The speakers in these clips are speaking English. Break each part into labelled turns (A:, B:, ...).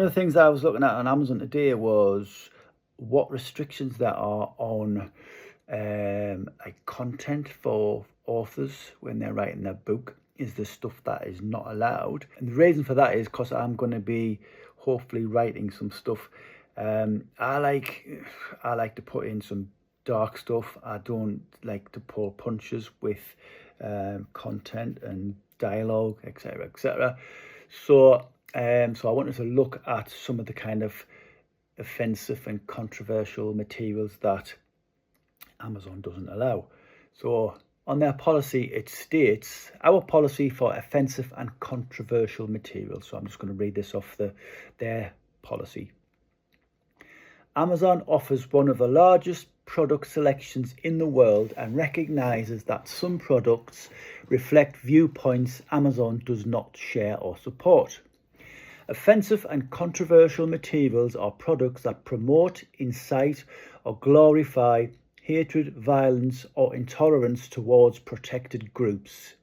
A: One of the things that I was looking at on Amazon today was what restrictions there are on like content for authors when they're writing their book. Is there stuff that is not allowed? And the reason for that is because I'm going to be hopefully writing some stuff. I like to put in some dark stuff. I don't like to pull punches with content and dialogue, etc., etc. So I wanted to look at some of the kind of offensive and controversial materials that Amazon doesn't allow. So on their policy, it states our policy for offensive and controversial materials. So I'm just going to read this off their policy. Amazon offers one of the largest product selections in the world and recognizes that some products reflect viewpoints Amazon does not share or support. Offensive and controversial materials are products that promote, incite, or glorify hatred, violence, or intolerance towards protected groups.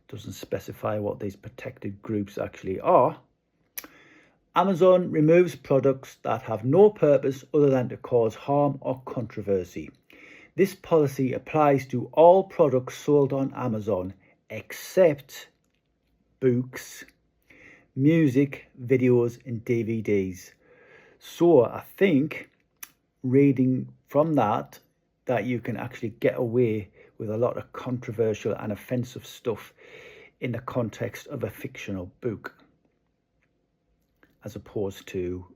A: Doesn't specify what these protected groups actually are. Amazon removes products that have no purpose other than to cause harm or controversy. This policy applies to all products sold on Amazon except books, music, videos, and DVDs. So I think reading from that you can actually get away with a lot of controversial and offensive stuff in the context of a fictional book, as opposed to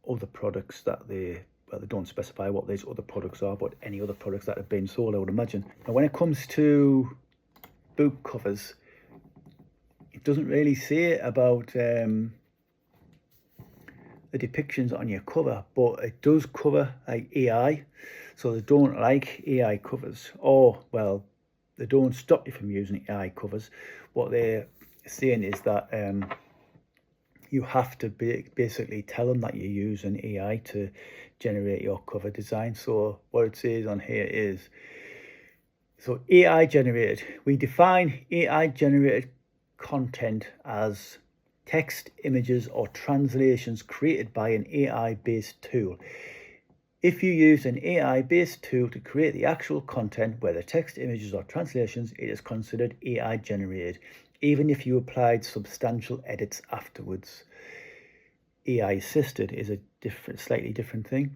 A: other products that they don't specify what these other products are, but any other products that have been sold, I would imagine. Now, when it comes to book covers, it doesn't really say about the depictions on your cover, but it does cover like AI. So they don't like AI covers, or well, they don't stop you from using AI covers. What they're saying is that you have to basically tell them that you're using AI to generate your cover design. So what it says on here is, so AI generated. We define AI generated content as text, images, or translations created by an AI-based tool. If you use an AI-based tool to create the actual content, whether text, images, or translations, it is considered AI generated, even if you applied substantial edits afterwards. AI assisted is a slightly different thing.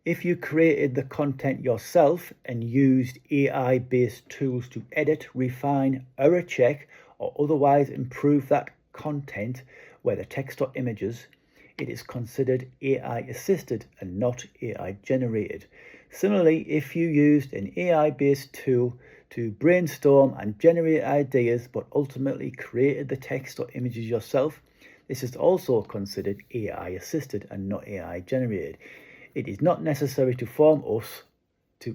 A: If you created the content yourself and used AI-based tools to edit, refine, error check, or otherwise improve that content, whether text or images, it is considered AI assisted and not AI generated. Similarly, if you used an AI-based tool to brainstorm and generate ideas, but ultimately created the text or images yourself, this is also considered AI assisted and not AI generated. It is not necessary to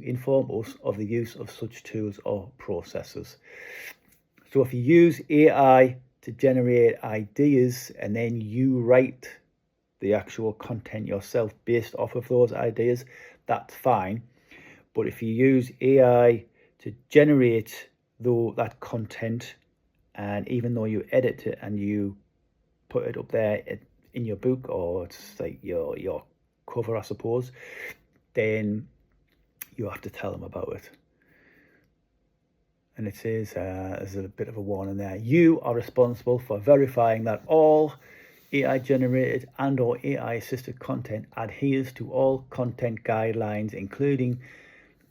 A: inform us of the use of such tools or processes. So if you use AI to generate ideas and then you write the actual content yourself based off of those ideas, that's fine. But if you use AI to generate that content, and even though you edit it and you put it up there in your book, or it's like your cover, I suppose, then you have to tell them about it. And it says, there's a bit of a warning there. You are responsible for verifying that all AI generated and or AI assisted content adheres to all content guidelines, including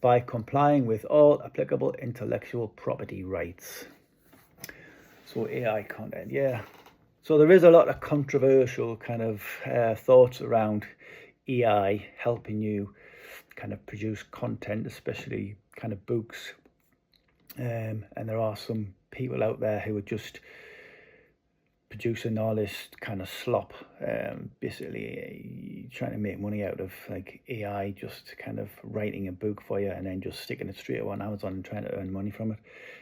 A: by complying with all applicable intellectual property rights. So AI content, yeah. So there is a lot of controversial kind of thoughts around AI helping you kind of produce content, especially kind of books. And there are some people out there who are just producing all this kind of slop, basically trying to make money out of like AI, just kind of writing a book for you and then just sticking it straight on Amazon and trying to earn money from it,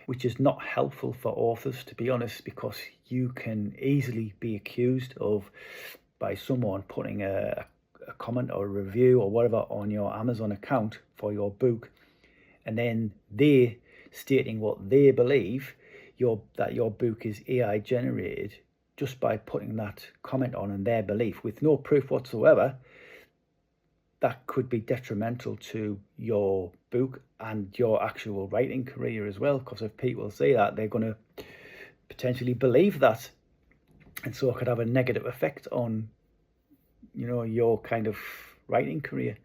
A: which is not helpful for authors, to be honest, because you can easily be accused of by someone putting a comment or a review or whatever on your Amazon account for your book, and then they stating what they believe that your book is AI generated, just by putting that comment on and their belief with no proof whatsoever, that could be detrimental to your book and your actual writing career as well. Because if people see that, they're going to potentially believe that, and so it could have a negative effect on, you know, your kind of writing career,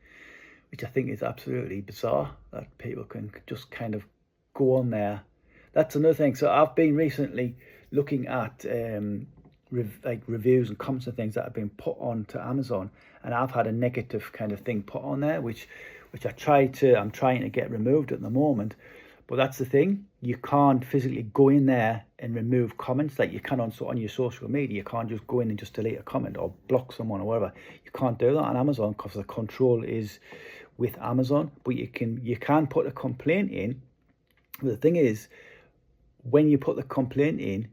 A: which I think is absolutely bizarre that people can just kind of go on there. That's another thing. So I've been recently looking at reviews and comments and things that have been put onto Amazon, and I've had a negative kind of thing put on there, which I'm trying to get removed at the moment. But that's the thing, you can't physically go in there and remove comments like you can on your social media. You can't just go in and just delete a comment or block someone or whatever. You can't do that on Amazon because the control is with Amazon. But you can put a complaint in. But the thing is, when you put the complaint in,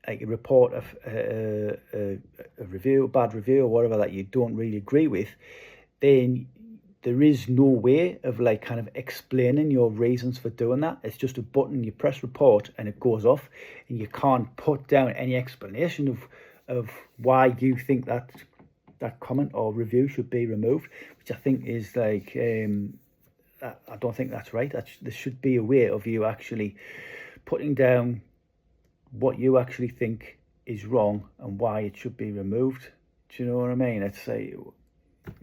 A: like a report of a review, a bad review or whatever that you don't really agree with, then there is no way of like kind of explaining your reasons for doing that. It's just a button, you press report and it goes off, and you can't put down any explanation of why you think that comment or review should be removed, which I think is like, I don't think that's right. There should be a way of you actually putting down what you actually think is wrong and why it should be removed. Do you know what I mean? It's like,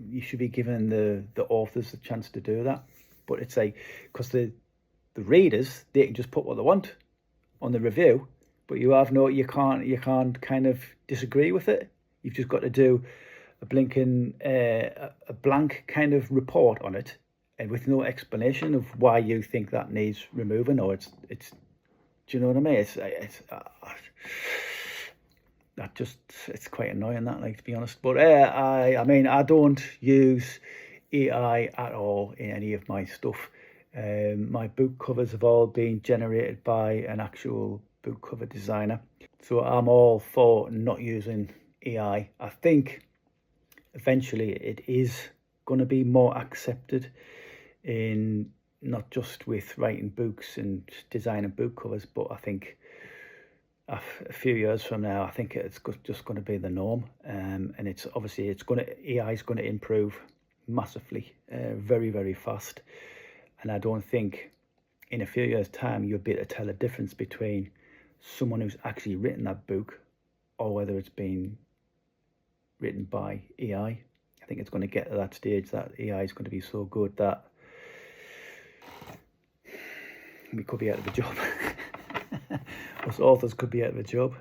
A: you should be giving the authors the chance to do that. But it's like, because the readers, they can just put what they want on the review, but you can't kind of disagree with it. You've just got to do a blinking a blank kind of report on it, and with no explanation of why you think that needs removing, or it's do you know what I mean? It's quite annoying, that, like, to be honest. But I mean, I don't use AI at all in any of my stuff. My book covers have all been generated by an actual book cover designer, so I'm all for not using AI. I think eventually it is going to be more accepted in not just with writing books and designing book covers, but I think a few years from now, I think it's just going to be the norm. And it's obviously AI is going to improve massively, very, very fast. And I don't think in a few years' time you'll be able to tell the difference between someone who's actually written that book or whether it's been written by AI. I think it's going to get to that stage that AI is going to be so good that we could be out of a job. Us authors could be out of a job.